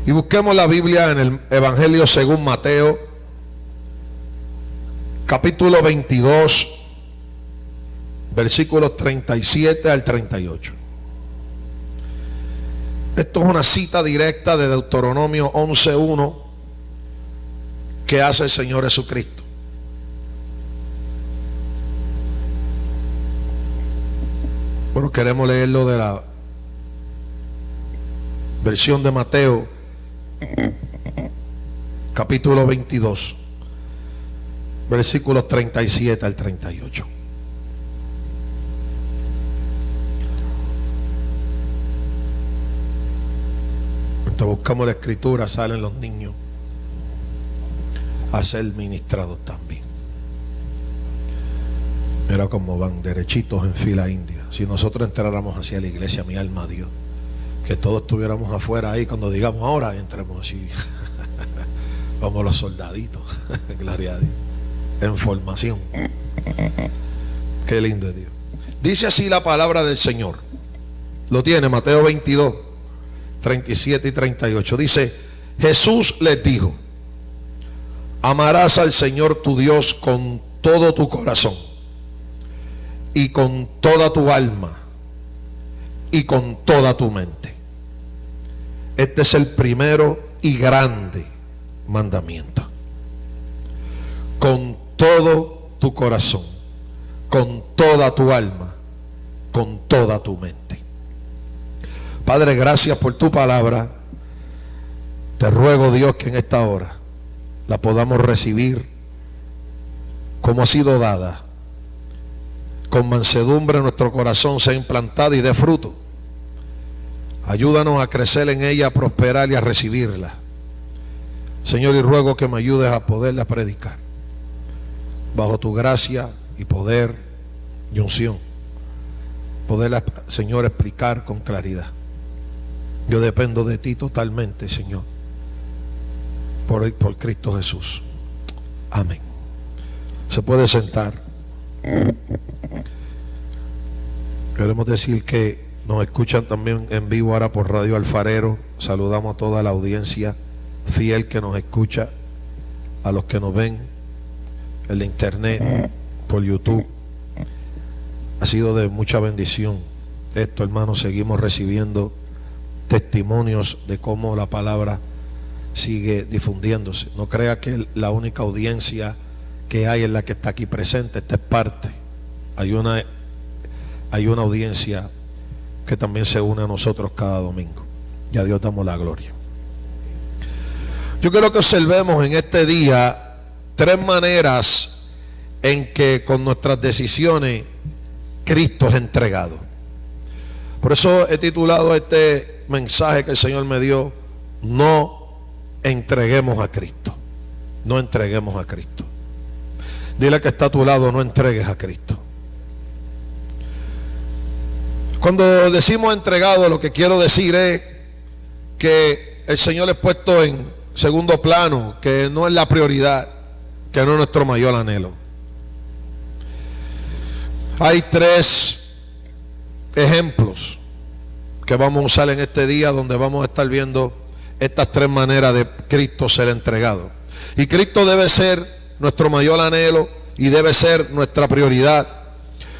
Y busquemos la Biblia en el Evangelio según Mateo, capítulo 22, versículos 37 al 38. Esto es una cita directa de Deuteronomio 11:1 que hace el Señor Jesucristo. Bueno, queremos leerlo de la versión de Mateo, capítulo 22, versículos 37 al 38. Mientras buscamos la escritura, salen los niños a ser ministrados también. Mira cómo van derechitos en fila india. Si nosotros entráramos hacia la iglesia, mi alma a Dios, que todos estuviéramos afuera ahí, cuando digamos ahora, entremos así. Vamos los soldaditos. Gloria a Dios. En formación. Qué lindo es Dios. Dice así la palabra del Señor. Lo tiene Mateo 22, 37 y 38. Dice: Jesús les dijo: amarás al Señor tu Dios con todo tu corazón, y con toda tu alma, y con toda tu mente. Este es el primero y grande mandamiento. Con todo tu corazón, con toda tu alma, con toda tu mente. Padre, gracias por tu palabra. Te ruego, Dios, que en esta hora la podamos recibir como ha sido dada, con mansedumbre nuestro corazón sea implantado y dé fruto. Ayúdanos a crecer en ella, a prosperar y a recibirla, Señor, y ruego que me ayudes a poderla predicar bajo tu gracia y poder y unción, poderla, Señor, explicar con claridad. Yo dependo de ti totalmente, Señor, por Cristo Jesús. Amén. Se puede sentar. Queremos decir que nos escuchan también en vivo ahora por Radio Alfarero. Saludamos a toda la audiencia fiel que nos escucha, a los que nos ven en la internet, por YouTube. Ha sido de mucha bendición esto, hermanos. Seguimos recibiendo testimonios de cómo la palabra sigue difundiéndose. No crea que la única audiencia que hay es la que está aquí presente. Esta es parte. Hay una audiencia que también se une a nosotros cada domingo, y a Dios damos la gloria. Yo quiero que observemos en este día tres maneras en que con nuestras decisiones Cristo es entregado. Por eso he titulado este mensaje que el Señor me dio: no entreguemos a Cristo. No entreguemos a Cristo. Dile que está a tu lado: no entregues a Cristo. Cuando decimos entregado, lo que quiero decir es que el Señor es puesto en segundo plano, que no es la prioridad, que no es nuestro mayor anhelo. Hay tres ejemplos que vamos a usar en este día, donde vamos a estar viendo estas tres maneras de Cristo ser entregado. Y Cristo debe ser nuestro mayor anhelo y debe ser nuestra prioridad,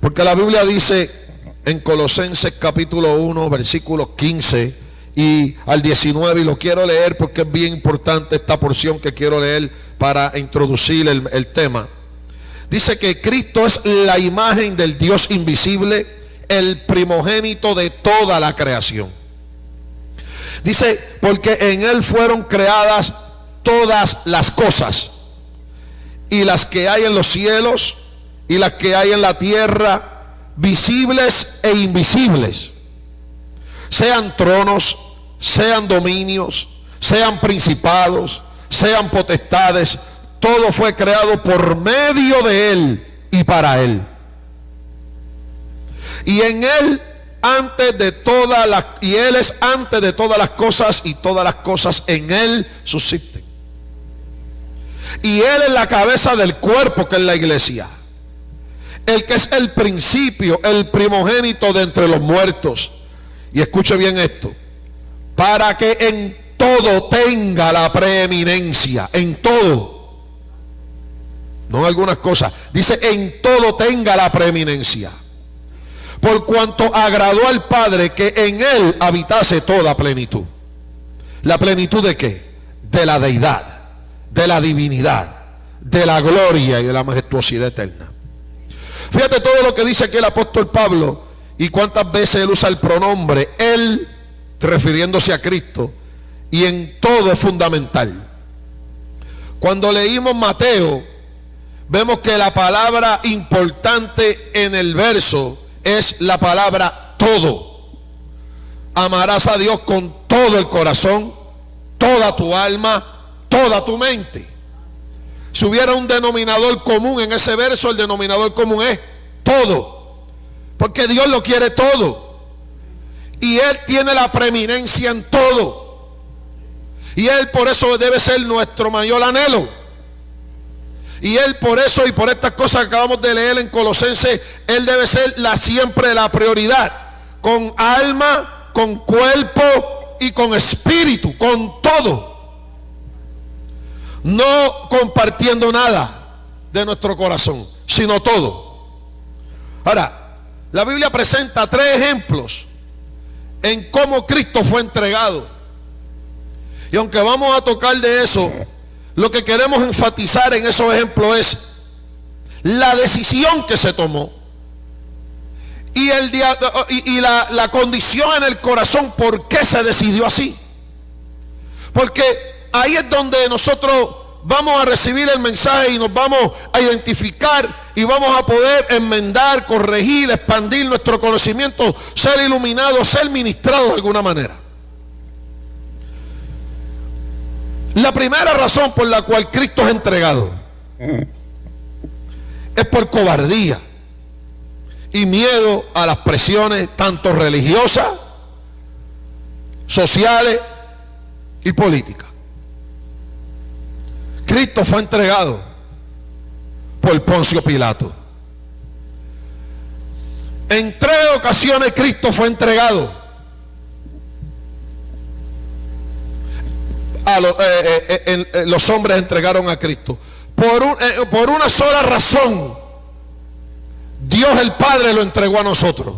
porque la Biblia dice en Colosenses capítulo 1, versículos 15 y al 19, y lo quiero leer porque es bien importante esta porción que quiero leer para introducir el tema. Dice que Cristo es la imagen del Dios invisible, el primogénito de toda la creación. Dice, porque en Él fueron creadas todas las cosas, y las que hay en los cielos y las que hay en la tierra, visibles e invisibles, sean tronos, sean dominios, sean principados, sean potestades. Todo fue creado por medio de Él y para Él. Y en Él y Él es antes de todas las cosas, y todas las cosas en Él subsisten. Y Él es la cabeza del cuerpo, que es la iglesia, el que es el principio, el primogénito de entre los muertos. Y escuche bien esto: para que en todo tenga la preeminencia, en todo, no en algunas cosas, dice en todo tenga la preeminencia, por cuanto agradó al Padre que en él habitase toda plenitud. ¿La plenitud de qué? De la deidad, de la divinidad, de la gloria y de la majestuosidad eterna. Fíjate todo lo que dice aquí el apóstol Pablo y cuántas veces él usa el pronombre él, refiriéndose a Cristo, y en todo es fundamental. Cuando leímos Mateo, vemos que la palabra importante en el verso es la palabra todo. Amarás a Dios con todo el corazón, toda tu alma, toda tu mente. Si hubiera un denominador común en ese verso, el denominador común es todo, porque Dios lo quiere todo y Él tiene la preeminencia en todo, y Él por eso debe ser nuestro mayor anhelo, y Él por eso y por estas cosas que acabamos de leer en Colosenses, Él debe ser siempre la prioridad, con alma, con cuerpo y con espíritu, con todo. No compartiendo nada de nuestro corazón, sino todo. Ahora, la Biblia presenta 3 ejemplos en cómo Cristo fue entregado. Y aunque vamos a tocar de eso, lo que queremos enfatizar en esos ejemplos es la decisión que se tomó y la condición en el corazón por qué se decidió así. Porque ahí es donde nosotros vamos a recibir el mensaje y nos vamos a identificar y vamos a poder enmendar, corregir, expandir nuestro conocimiento, ser iluminados, ser ministrados de alguna manera. La primera razón por la cual Cristo es entregado es por cobardía y miedo a las presiones tanto religiosas, sociales y políticas. Cristo fue entregado por Poncio Pilato. En 3 ocasiones Cristo fue entregado a los hombres entregaron a Cristo por una sola razón. Dios el Padre lo entregó a nosotros.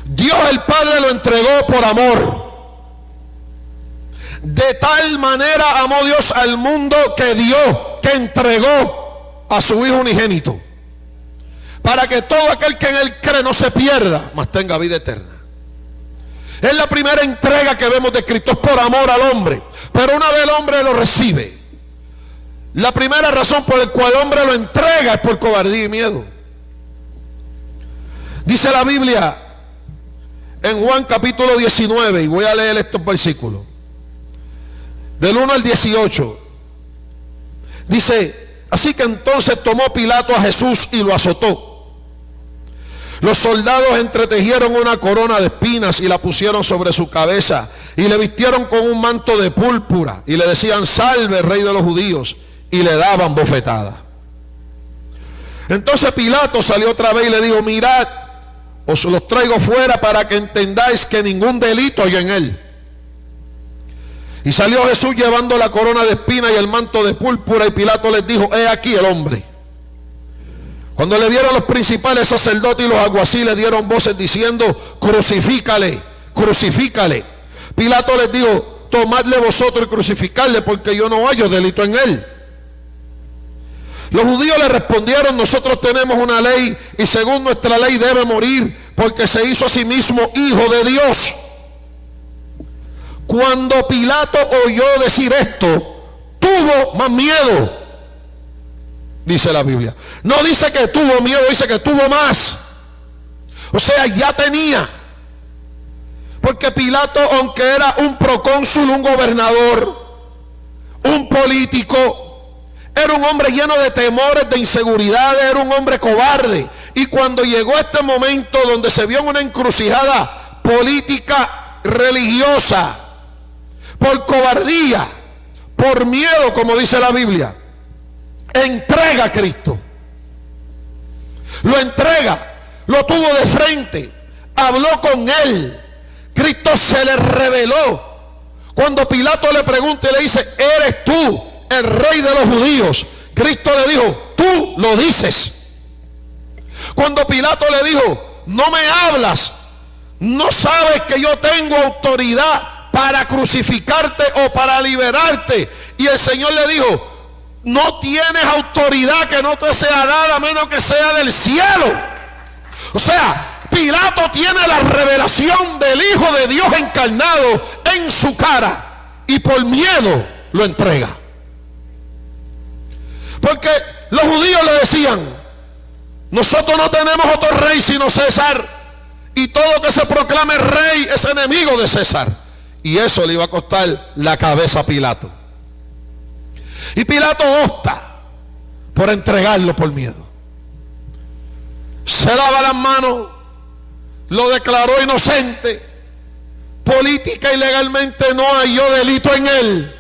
Dios el Padre lo entregó por amor. De tal manera amó Dios al mundo que dio, que entregó a su Hijo unigénito, para que todo aquel que en Él cree no se pierda, mas tenga vida eterna. Es la primera entrega que vemos de Cristo, es por amor al hombre. Pero una vez el hombre lo recibe, la primera razón por la cual el hombre lo entrega es por cobardía y miedo. Dice la Biblia en Juan capítulo 19, y voy a leer estos versículos del 1 al 18. Dice: así que entonces tomó Pilato a Jesús y lo azotó. Los soldados entretejieron una corona de espinas y la pusieron sobre su cabeza y le vistieron con un manto de púrpura y le decían: salve, rey de los judíos, y le daban bofetadas. Entonces Pilato salió otra vez y le dijo: mirad, os los traigo fuera para que entendáis que ningún delito hay en él. Y salió Jesús llevando la corona de espinas y el manto de púrpura, y Pilato les dijo: he aquí el hombre. Cuando le vieron los principales sacerdotes y los alguaciles, dieron voces diciendo: crucifícale, crucifícale. Pilato les dijo: tomadle vosotros y crucificadle, porque yo no hallo delito en él. Los judíos le respondieron: nosotros tenemos una ley y según nuestra ley debe morir, porque se hizo a sí mismo hijo de Dios. Cuando Pilato oyó decir esto, tuvo más miedo. Dice la Biblia. No dice que tuvo miedo, dice que tuvo más. O sea, ya tenía. Porque Pilato, aunque era un procónsul, un gobernador, un político, era un hombre lleno de temores, de inseguridades, era un hombre cobarde. Y cuando llegó este momento donde se vio en una encrucijada política, religiosa, por cobardía, por miedo, como dice la Biblia, entrega a Cristo. Lo entrega, lo tuvo de frente, habló con él. Cristo se le reveló Cuando Pilato le pregunta y le dice, ¿eres tú el rey de los judíos? Cristo le dijo, tú lo dices. Cuando Pilato le dijo, no me hablas, no sabes que yo tengo autoridad para crucificarte o para liberarte. Y el Señor le dijo, no tienes autoridad que no te sea dada a menos que sea del cielo. O sea, Pilato tiene la revelación del Hijo de Dios encarnado en su cara y por miedo lo entrega. Porque los judíos le decían, nosotros no tenemos otro rey sino César, y todo que se proclame rey es enemigo de César. Y eso le iba a costar la cabeza a Pilato. Y Pilato opta por entregarlo por miedo. Se lava las manos, lo declaró inocente, política y legalmente no halló delito en él,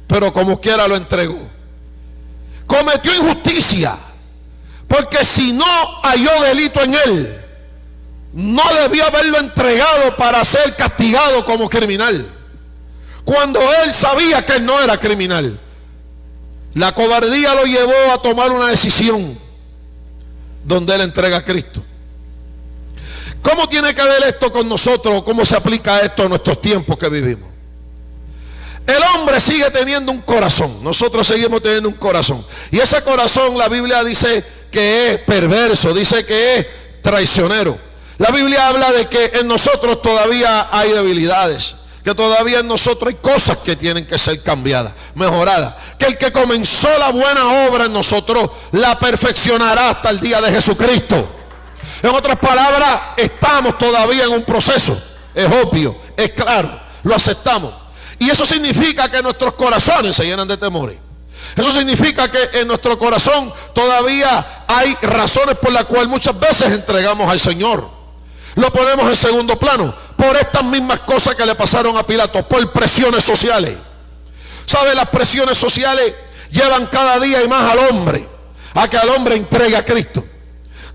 pero como quiera lo entregó. Cometió injusticia, porque si no halló delito en él, no debió haberlo entregado para ser castigado como criminal, cuando él sabía que él no era criminal. La cobardía lo llevó a tomar una decisión donde él entrega a Cristo. ¿Cómo tiene que ver esto con nosotros? ¿Cómo se aplica esto a nuestros tiempos que vivimos? El hombre sigue teniendo un corazón. Nosotros seguimos teniendo un corazón. Y ese corazón, la Biblia dice que es perverso, dice que es traicionero. La Biblia habla de que en nosotros todavía hay debilidades, que todavía en nosotros hay cosas que tienen que ser cambiadas, mejoradas. Que el que comenzó la buena obra en nosotros la perfeccionará hasta el día de Jesucristo. En otras palabras, estamos todavía en un proceso. Es obvio, es claro, lo aceptamos. Y eso significa que nuestros corazones se llenan de temores. Eso significa que en nuestro corazón todavía hay razones por las cuales muchas veces entregamos al Señor. Lo ponemos en segundo plano por estas mismas cosas que le pasaron a Pilato, por presiones sociales. ¿Sabe? Las presiones sociales llevan cada día y más al hombre a que al hombre entregue a Cristo.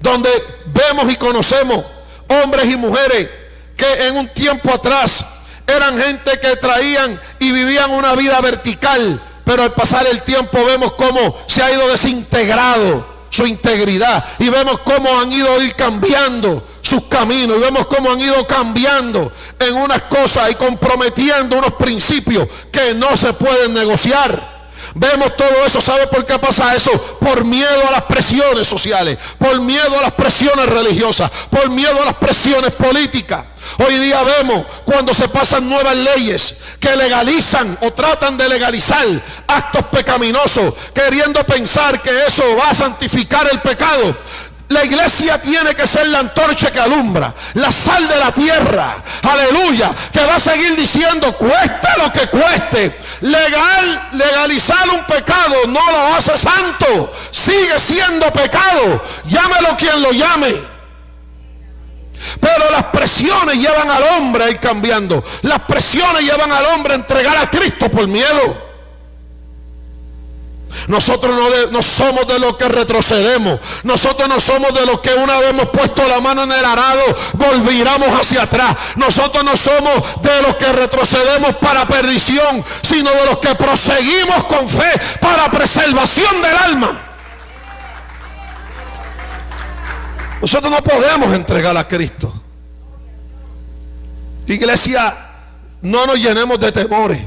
Donde vemos y conocemos hombres y mujeres que en un tiempo atrás eran gente que traían y vivían una vida vertical, pero al pasar el tiempo vemos cómo se ha ido desintegrado su integridad, y vemos cómo han ido cambiando sus caminos, y vemos cómo han ido cambiando en unas cosas y comprometiendo unos principios que no se pueden negociar. Vemos todo eso. ¿Sabe por qué pasa eso? Por miedo a las presiones sociales, por miedo a las presiones religiosas, por miedo a las presiones políticas. Hoy día vemos cuando se pasan nuevas leyes que legalizan o tratan de legalizar actos pecaminosos, queriendo pensar que eso va a santificar el pecado. La iglesia tiene que ser la antorcha que alumbra, la sal de la tierra, aleluya, que va a seguir diciendo, cueste lo que cueste. Legalizar un pecado no lo hace santo, sigue siendo pecado, llámelo quien lo llame. Pero las presiones llevan al hombre a ir cambiando, las presiones llevan al hombre a entregar a Cristo por miedo. Nosotros no somos de los que retrocedemos. Nosotros no somos de los que una vez hemos puesto la mano en el arado volviramos hacia atrás. Nosotros no somos de los que retrocedemos para perdición, sino de los que proseguimos con fe para preservación del alma. Nosotros no podemos entregar a Cristo. Iglesia, no nos llenemos de temores.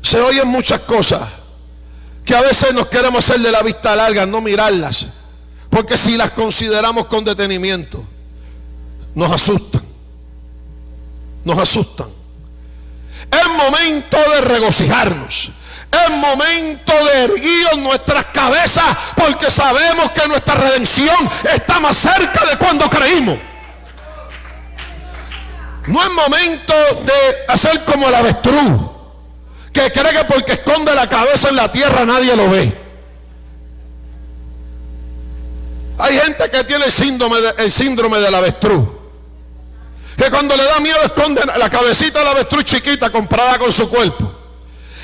Se oyen muchas cosas que a veces nos queremos hacer de la vista larga, no mirarlas, porque si las consideramos con detenimiento, nos asustan. Nos asustan. Es momento de regocijarnos. Es momento de erguir nuestras cabezas, porque sabemos que nuestra redención está más cerca de cuando creímos. No es momento de hacer como el avestruz, que cree que porque esconde la cabeza en la tierra nadie lo ve. Hay gente que tiene el síndrome del avestruz, que cuando le da miedo esconde la cabecita del avestruz chiquita comparada con su cuerpo.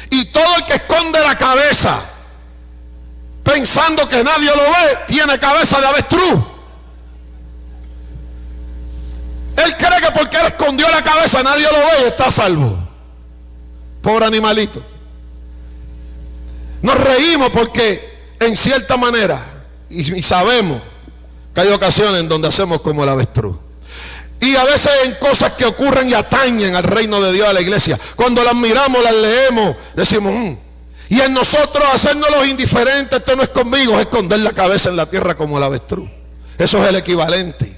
Y todo el que esconde la cabeza pensando que nadie lo ve, tiene cabeza de avestruz. Él cree que porque él escondió la cabeza nadie lo ve y está a salvo. Pobre animalito. Nos reímos porque en cierta manera, y sabemos que hay ocasiones en donde hacemos como el avestruz. Y a veces en cosas que ocurren y atañen al reino de Dios, a la iglesia, cuando las miramos, las leemos, decimos, y en nosotros hacernos los indiferentes, esto no es conmigo, es esconder la cabeza en la tierra como el avestruz. Eso es el equivalente.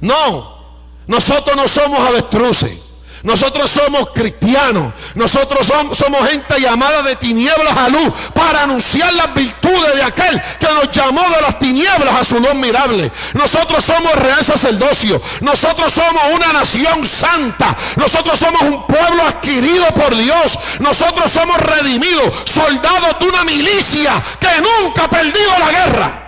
No, nosotros no somos avestruces. Nosotros somos cristianos. Nosotros somos gente llamada de tinieblas a luz para anunciar las virtudes de aquel que nos llamó de las tinieblas a su luz admirable. Nosotros somos real sacerdocio. Nosotros somos una nación santa. Nosotros somos un pueblo adquirido por Dios. Nosotros somos redimidos, soldados de una milicia que nunca ha perdido la guerra.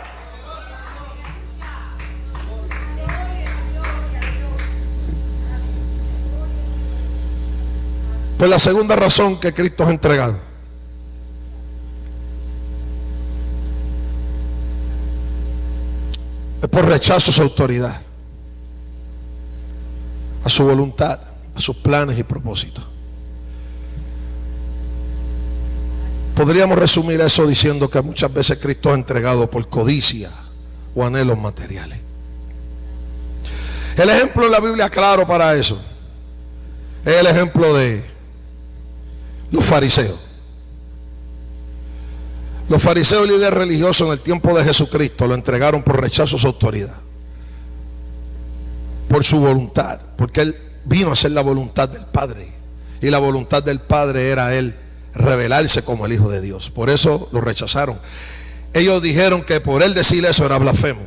Pues la segunda razón que Cristo es entregado es por rechazo a su autoridad, a su voluntad, a sus planes y propósitos. Podríamos resumir eso diciendo que muchas veces Cristo es entregado por codicia o anhelos materiales. El ejemplo en la Biblia claro para eso es el ejemplo de los fariseos. Los fariseos y líderes religiosos en el tiempo de Jesucristo lo entregaron por rechazo a su autoridad, por su voluntad, porque él vino a hacer la voluntad del Padre, y la voluntad del Padre era él revelarse como el Hijo de Dios. Por eso lo rechazaron. Ellos dijeron que por él decir eso era blasfemo.